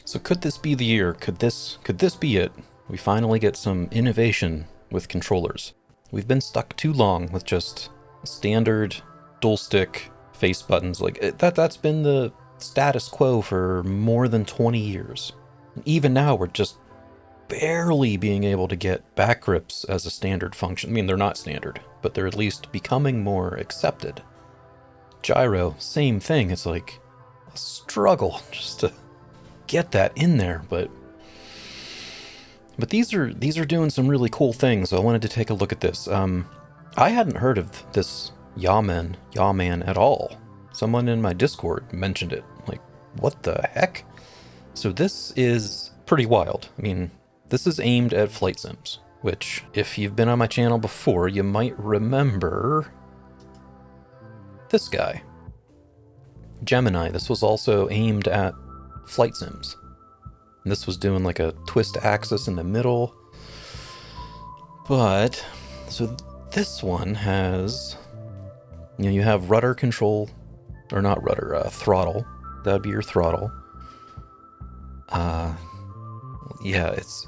So could this be the year? Could this be it? We finally get some innovation with controllers. We've been stuck too long with just standard dual stick face buttons. Like that's been the status quo for more than 20 years. And even now we're just barely being able to get back grips as a standard function. I mean, they're not standard, but they're at least becoming more accepted. Gyro, same thing. It's like a struggle just to get that in there, but these are doing some really cool things. So I wanted to take a look at this. I hadn't heard of this Yawman at all. Someone in my Discord mentioned it. Like, what the heck? So this is pretty wild. I mean, this is aimed at flight sims, which, if you've been on my channel before, you might remember this guy, Gemini. This was also aimed at flight sims. And this was doing like a twist axis in the middle. But, so this one has, you have rudder control, or not rudder, throttle. That'd be your throttle. Yeah, it's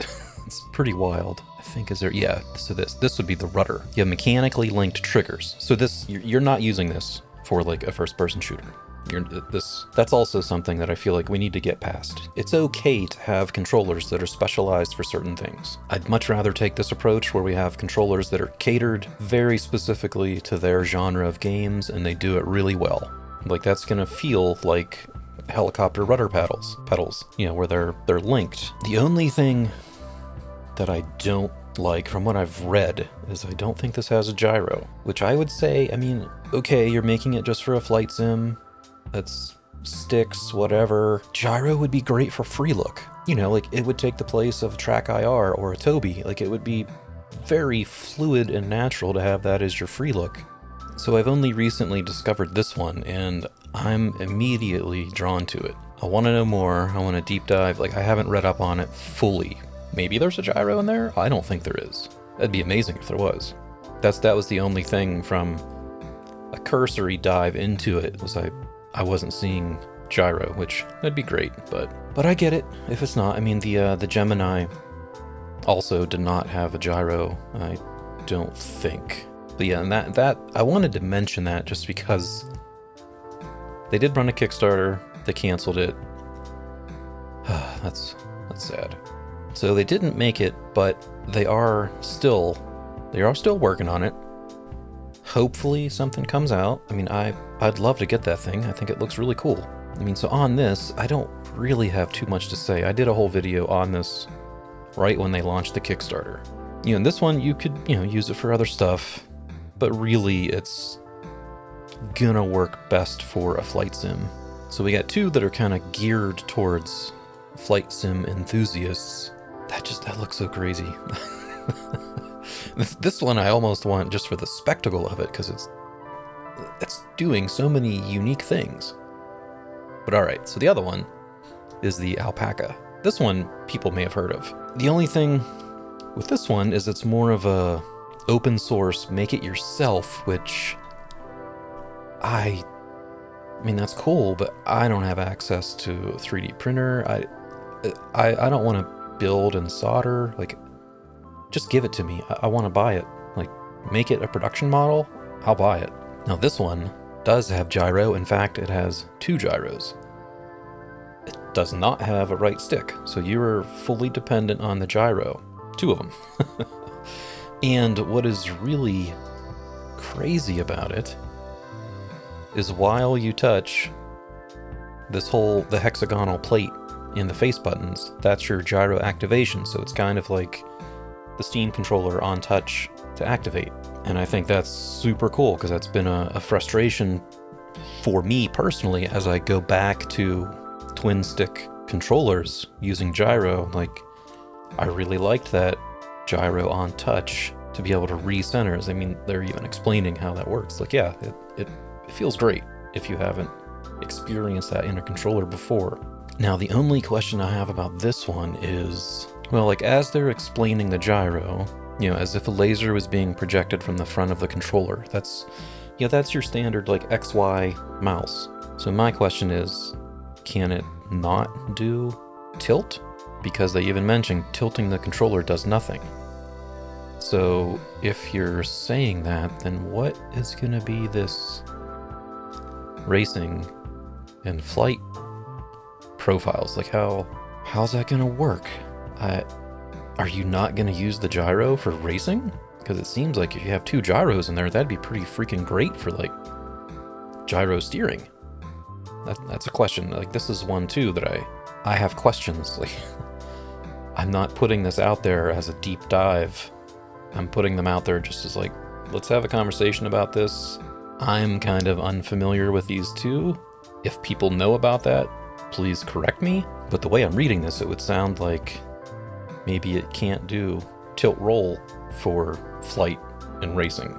pretty wild. I think so this would be the rudder. You have mechanically linked triggers. So this, you're not using this for like a first person shooter. That's also something that I feel like we need to get past. It's okay to have controllers that are specialized for certain things. I'd much rather take this approach where we have controllers that are catered very specifically to their genre of games and they do it really well. Like that's gonna feel like helicopter rudder pedals, where they're linked. The only thing that I don't like from what I've read is I don't think this has a gyro, which I would say, I mean, okay, you're making it just for a flight sim. That's sticks, whatever. Gyro would be great for free look. Like it would take the place of track IR or a Toby. Like it would be very fluid and natural to have that as your free look. So I've only recently discovered this one and I'm immediately drawn to it. I want to know more. I want to deep dive. Like I haven't read up on it fully. Maybe there's a gyro in there? I don't think there is. That'd be amazing if there was. That was the only thing from a cursory dive into it, was I wasn't seeing gyro, which that'd be great, but I get it if it's not. I mean, the Gemini also did not have a gyro, I don't think. But yeah, and that I wanted to mention that just because they did run a Kickstarter, they canceled it. That's sad. So they didn't make it, but they are still working on it. Hopefully something comes out. I mean, I'd love to get that thing. I think it looks really cool. I mean, so on this, I don't really have too much to say. I did a whole video on this right when they launched the Kickstarter. And this one, you could, use it for other stuff, but really it's gonna work best for a flight sim. So we got two that are kind of geared towards flight sim enthusiasts. That looks so crazy. This one I almost want just for the spectacle of it, because it's doing so many unique things. But alright, so the other one is the Alpakka. This one people may have heard of. The only thing with this one is it's more of a open source, make it yourself, which I mean, that's cool, but I don't have access to a 3D printer. I don't want to build and solder. Like, just give it to me. I want to buy it. Like, make it a production model, I'll buy it. Now this one does have gyro. In fact, it has 2 gyros. It does not have a right stick, so you're fully dependent on the gyro. 2 of them. And what is really crazy about it is while you touch the hexagonal plate in the face buttons, that's your gyro activation. So it's kind of like the Steam controller on touch to activate. And I think that's super cool, because that's been a frustration for me personally as I go back to twin stick controllers using gyro. Like, I really liked that gyro on touch to be able to recenter. I mean, they're even explaining how that works. Like, yeah, it feels great if you haven't experienced that in a controller before. Now, the only question I have about this one is, well, like, as they're explaining the gyro, as if a laser was being projected from the front of the controller. That's your standard, like, XY mouse. So my question is, can it not do tilt, because they even mentioned tilting the controller does nothing. So if you're saying that, then what is going to be this racing and flight profiles? Like how's that going to work? Are you not going to use the gyro for racing? Because it seems like if you have 2 gyros in there, that'd be pretty freaking great for like gyro steering. That's a question. Like this is one too that I have questions. Like I'm not putting this out there as a deep dive. I'm putting them out there just as like, let's have a conversation about this. I'm kind of unfamiliar with these two. If people know about that, please correct me. But the way I'm reading this, it would sound like maybe it can't do tilt roll for flight and racing.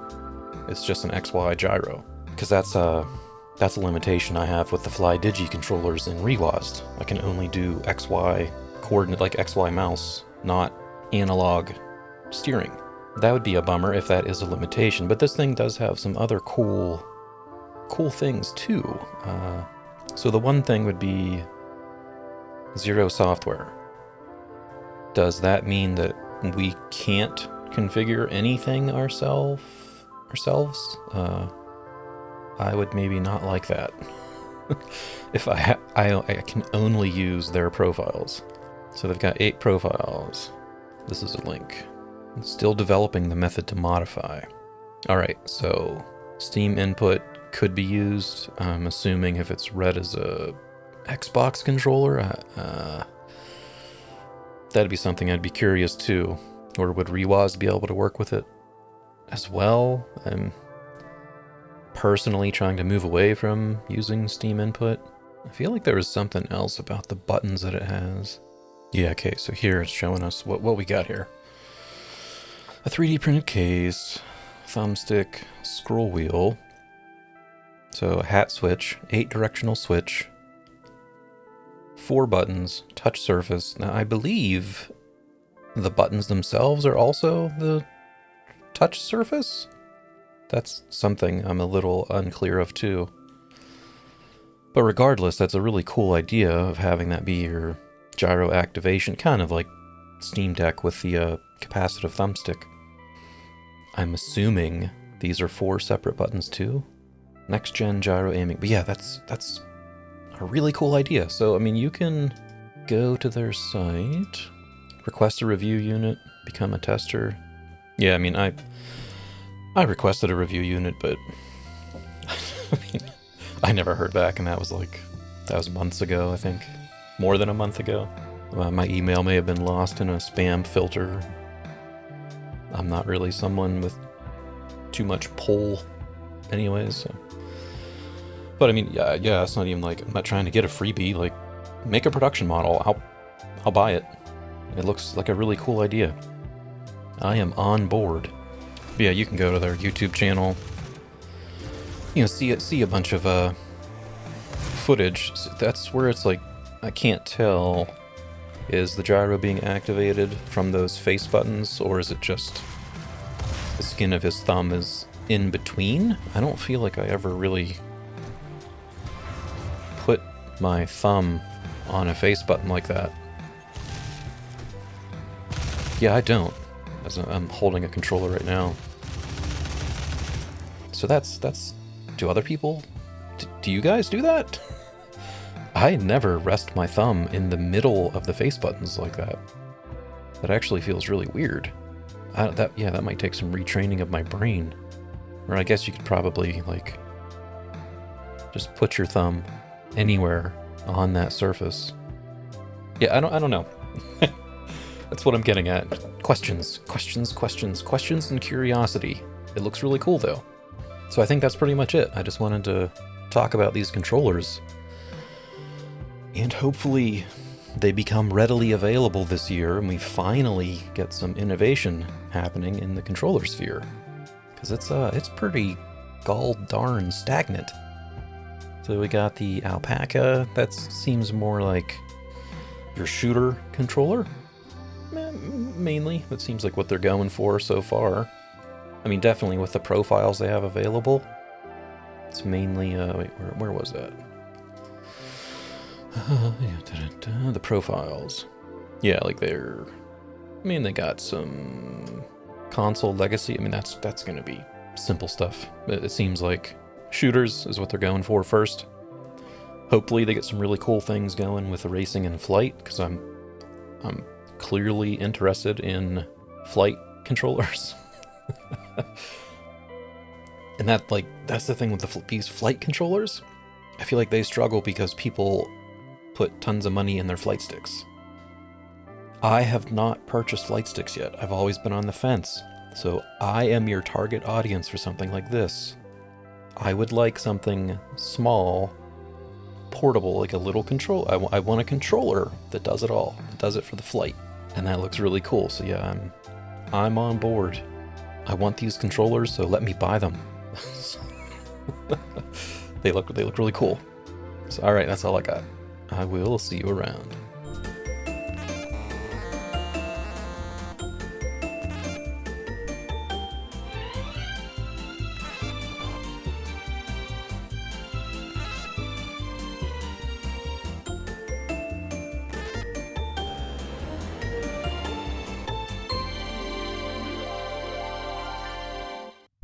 It's just an XY gyro. Because that's a limitation I have with the FlyDigi controllers in ReWASD. I can only do XY coordinate, like XY mouse, not analog steering. That would be a bummer if that is a limitation, but this thing does have some other cool things too. So the one thing would be zero software. Does that mean that we can't configure anything ourselves? I would maybe not like that. If I can only use their profiles. So they've got 8 profiles. This is a link. I'm still developing the method to modify. All right, so Steam input could be used. I'm assuming if it's read as a Xbox controller, that'd be something I'd be curious too. Or would ReWASD be able to work with it as well? I'm personally trying to move away from using Steam input. I feel like there was something else about the buttons that it has. Yeah, okay, so here it's showing us what we got here. A 3D printed case, thumbstick, scroll wheel, so a hat switch, 8 directional switch, 4 buttons, touch surface. Now I believe the buttons themselves are also the touch surface? That's something I'm a little unclear of too. But regardless, that's a really cool idea of having that be your gyro activation, kind of like Steam Deck with the capacitive thumbstick. I'm assuming these are 4 separate buttons too. Next gen gyro aiming. But yeah, that's a really cool idea. So I mean, you can go to their site, request a review unit, become a tester. Yeah, I mean, I requested a review unit, but I mean, I never heard back, and that was months ago, I think. More than a month ago. My email may have been lost in a spam filter. I'm not really someone with too much pull anyways, so. But I mean, yeah, it's not even like, I'm not trying to get a freebie, like, make a production model, I'll buy it. It looks like a really cool idea. I am on board. But yeah, you can go to their YouTube channel, you know, see a bunch of footage. That's where it's like, I can't tell, is the gyro being activated from those face buttons, or is it just the skin of his thumb is in between? I don't feel like I ever really put my thumb on a face button like that. Yeah, I don't, as I'm holding a controller right now. So that's do other people? Do you guys do that? I never rest my thumb in the middle of the face buttons like that. That actually feels really weird. That might take some retraining of my brain. Or I guess you could probably, like, just put your thumb anywhere on that surface. Yeah, I don't know. That's what I'm getting at. Questions, and curiosity. It looks really cool, though. So I think that's pretty much it. I just wanted to talk about these controllers. And hopefully they become readily available this year and we finally get some innovation happening in the controller sphere. Because it's pretty gall darn stagnant. So we got the Alpakka. That seems more like your shooter controller. Mainly, that seems like what they're going for so far. I mean, definitely with the profiles they have available. It's mainly, wait, where was that? The profiles. Yeah, like they're... I mean, they got some console legacy. I mean, that's going to be simple stuff. It seems like shooters is what they're going for first. Hopefully they get some really cool things going with the racing and flight, because I'm clearly interested in flight controllers. And that's the thing with these flight controllers. I feel like they struggle because people put tons of money in their flight sticks. I have not purchased flight sticks yet. I've always been on the fence. So I am your target audience for something like this. I would like something small, portable, like a little control. I want a controller that does it all. It does it for the flight. And that looks really cool. So yeah, I'm on board. I want these controllers, so let me buy them. They look really cool. So all right, that's all I got. I will see you around.